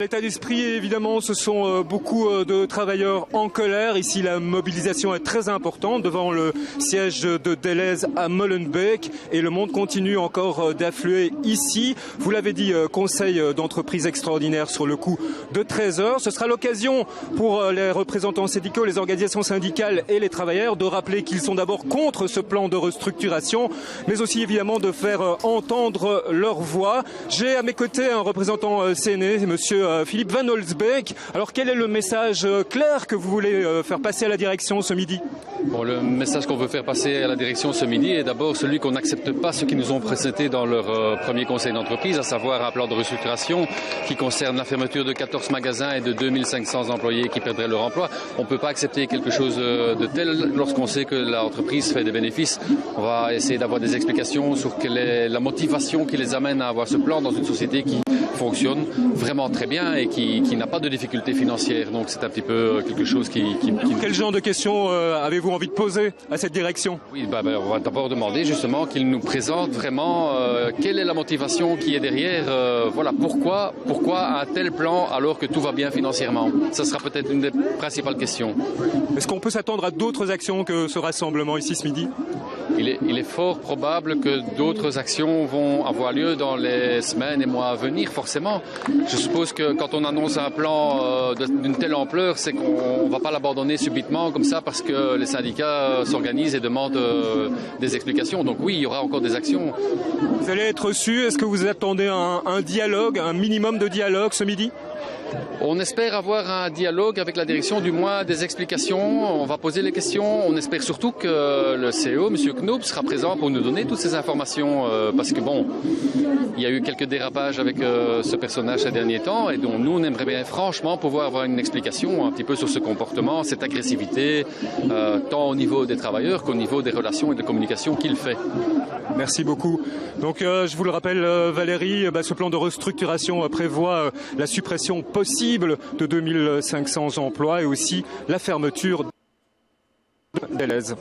L'état d'esprit, évidemment, ce sont beaucoup de travailleurs en colère. Ici, la mobilisation est très importante devant le siège de Delhaize à Molenbeek et le monde continue encore d'affluer ici. Vous l'avez dit, conseil d'entreprise extraordinaire sur le coup de 13 heures. Ce sera l'occasion pour les représentants syndicaux, les organisations syndicales et les travailleurs de rappeler qu'ils sont d'abord contre ce plan de restructuration, mais aussi évidemment de faire entendre leur voix. J'ai à mes côtés un représentant CNE, monsieur Philippe Van Holzbeek. Alors quel est le message clair que vous voulez faire passer à la direction ce midi? Bon, le message qu'on veut faire passer à la direction ce midi est d'abord celui qu'on n'accepte pas ce qu'ils nous ont présenté dans leur premier conseil d'entreprise, à savoir un plan de restructuration qui concerne la fermeture de 14 magasins et de 2500 employés qui perdraient leur emploi. On ne peut pas accepter quelque chose de tel lorsqu'on sait que l'entreprise fait des bénéfices. On va essayer d'avoir des explications sur quelle est la motivation qui les amène à avoir ce plan dans une société qui fonctionne vraiment très bien et qui n'a pas de difficultés financières. Donc c'est un petit peu quelque chose qui... Quel genre de questions avez-vous envie de poser à cette direction? Oui, on va d'abord demander justement qu'ils nous présentent vraiment quelle est la motivation qui est derrière. Voilà, pourquoi un tel plan alors que tout va bien financièrement? Ça sera peut-être une des principales questions. Est-ce qu'on peut s'attendre à d'autres actions que ce rassemblement ici ce midi? Il est fort probable que d'autres actions vont avoir lieu dans les semaines et mois à venir, forcément. Je suppose que quand on annonce un plan d'une telle ampleur, c'est qu'on ne va pas l'abandonner subitement comme ça parce que les syndicats s'organisent et demandent des explications. Donc oui, il y aura encore des actions. Vous allez être reçu. Est-ce que vous attendez un dialogue, un minimum de dialogue ce midi? On espère avoir un dialogue avec la direction, du moins des explications. On va poser les questions. On espère surtout que le CEO, M. Knoop, sera présent pour nous donner toutes ces informations. Parce que bon, il y a eu quelques dérapages avec ce personnage ces derniers temps et dont nous, on aimerait bien franchement pouvoir avoir une explication un petit peu sur ce comportement, cette agressivité, tant au niveau des travailleurs qu'au niveau des relations et de communication qu'il fait. Merci beaucoup. Donc je vous le rappelle Valérie, ce plan de restructuration prévoit la suppression possible de 2500 emplois et aussi la fermeture de Delhaize.